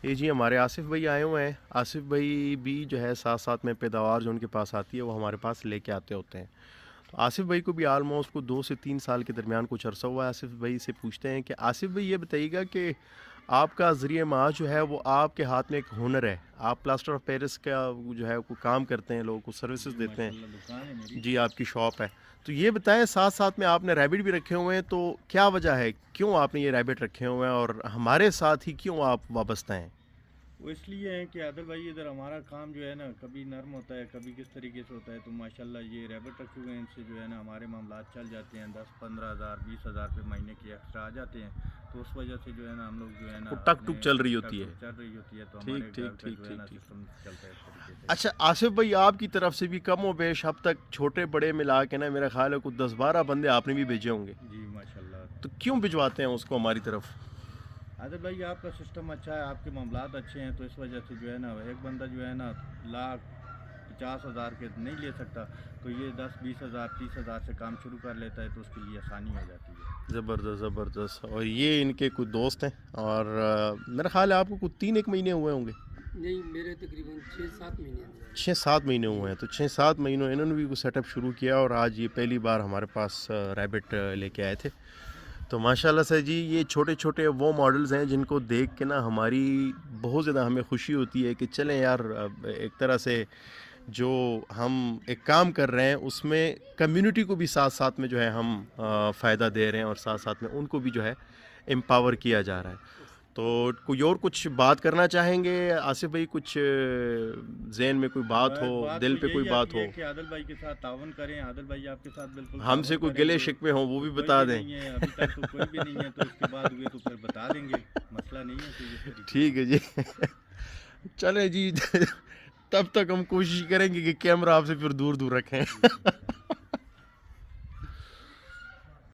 یہ جی ہمارے آصف بھائی آئے ہوئے ہیں. آصف بھائی بھی جو ہے ساتھ ساتھ میں پیداوار جو ان کے پاس آتی ہے وہ ہمارے پاس لے کے آتے ہوتے ہیں. تو آصف بھائی کو بھی آلموسٹ کو 2 سے 3 سال کے درمیان کچھ عرصہ ہوا ہے. آصف بھائی سے پوچھتے ہیں کہ آصف بھائی یہ بتائیے گا کہ آپ کا ذریعہ معاش جو ہے وہ آپ کے ہاتھ میں ایک ہنر ہے. آپ پلاسٹر آف پیرس کا جو ہے کوئی کام کرتے ہیں, لوگوں کو سروسز جی دیتے ماشاء ہیں. اللہ دکان ہے میری. جی آپ کی شاپ ہے. تو یہ بتائیں ساتھ ساتھ میں آپ نے ریبٹ بھی رکھے ہوئے ہیں, تو کیا وجہ ہے کیوں آپ نے یہ ریبٹ رکھے ہوئے ہیں اور ہمارے ساتھ ہی کیوں آپ وابستہ ہیں؟ وہ اس لیے ہے کہ عادل بھائی ادھر ہمارا کام جو ہے نا کبھی نرم ہوتا ہے کبھی کس طریقے سے ہوتا ہے, تو ماشاءاللہ یہ ریبٹ رکھے ہوئے ہیں, ان سے جو ہے نا ہمارے معاملات چل جاتے ہیں. 10-15 ہزار 20 ہزار روپے مہینے کے ایکسٹرا آ جاتے ہیں, تو اس وجہ سے جو ہے نا ہم لوگ جو ہے نا وہ ٹک اپنے ٹک چل رہی ٹک ہوتی ہے. ٹک چل رہی ہوتی ہے, تو ہمارے ٹھیک گھر ٹھیک کا ٹھیک جو ہے ٹھیک نا ٹھیک. سسٹم چلتا ہے اس طریقے سے. اچھا آصف بھائی, آپ کی طرف سے بھی کم و بیش اب تک چھوٹے بڑے ملا کے نا میرا خیال ہے کچھ 10-12 بندے آپ نے بھی بھیجے ہوں گے, جی ماشاء اللہ. تو کیوں بھجواتے ہیں اس کو ہماری طرف؟ عادل بھائی آپ کا سسٹم اچھا ہے, آپ کے معاملات اچھے ہیں, تو اس وجہ سے جو ہے نا ایک بندہ جو ہے نا 1,50,000 کے نہیں لے سکتا, تو یہ 10-20 ہزار 30 ہزار سے کام شروع کر لیتا ہے, تو اس کے لیے آسانی ہو جاتی ہے. زبردست زبردست. اور یہ ان کے کچھ دوست ہیں, اور میرا خیال ہے آپ کو کچھ 3-1 مہینے ہوئے ہوں گے. نہیں, میرے تقریباً 6-7 مہینے ہیں. 6-7 مہینے ہوئے ہیں. تو 6-7 مہینوں انہوں نے بھی کچھ سیٹ اپ شروع کیا, اور آج یہ پہلی بار ہمارے پاس ریبٹ لے کے آئے تھے. تو ماشاءاللہ سے جی یہ چھوٹے چھوٹے وہ ماڈلز ہیں جن کو دیکھ کے نا ہماری بہت زیادہ ہمیں خوشی ہوتی ہے کہ چلیں یار, ایک طرح سے جو ہم ایک کام کر رہے ہیں اس میں کمیونٹی کو بھی ساتھ ساتھ میں جو ہے ہم فائدہ دے رہے ہیں, اور ساتھ ساتھ میں ان کو بھی جو ہے امپاور کیا جا رہا ہے. تو کوئی اور کچھ بات کرنا چاہیں گے آصف بھائی؟ کچھ ذہن میں کوئی بات ہو, بات دل تو پہ کوئی یہی بات آتی ہو, ہے کہ عادل بھائی کے ساتھ تعاون کریں, عادل بھائی آپ کے ساتھ بالکل ہم سے تعاون کوئی کریں گلے گے. شکوے ہوں وہ تو بھی کوئی بتا بھی دیں. نہیں ہے ابھی تک, تو کوئی بھی نہیں ہے, تو اس کے بعد ہوئے تو پھر بتا دیں گے, مسئلہ نہیں ہے کوئی اس طریقے ٹھیک سے. ہے جی. چلیں جی, تب تک ہم کوشش کریں گے کہ کیمرہ آپ سے پھر دور دور رکھیں.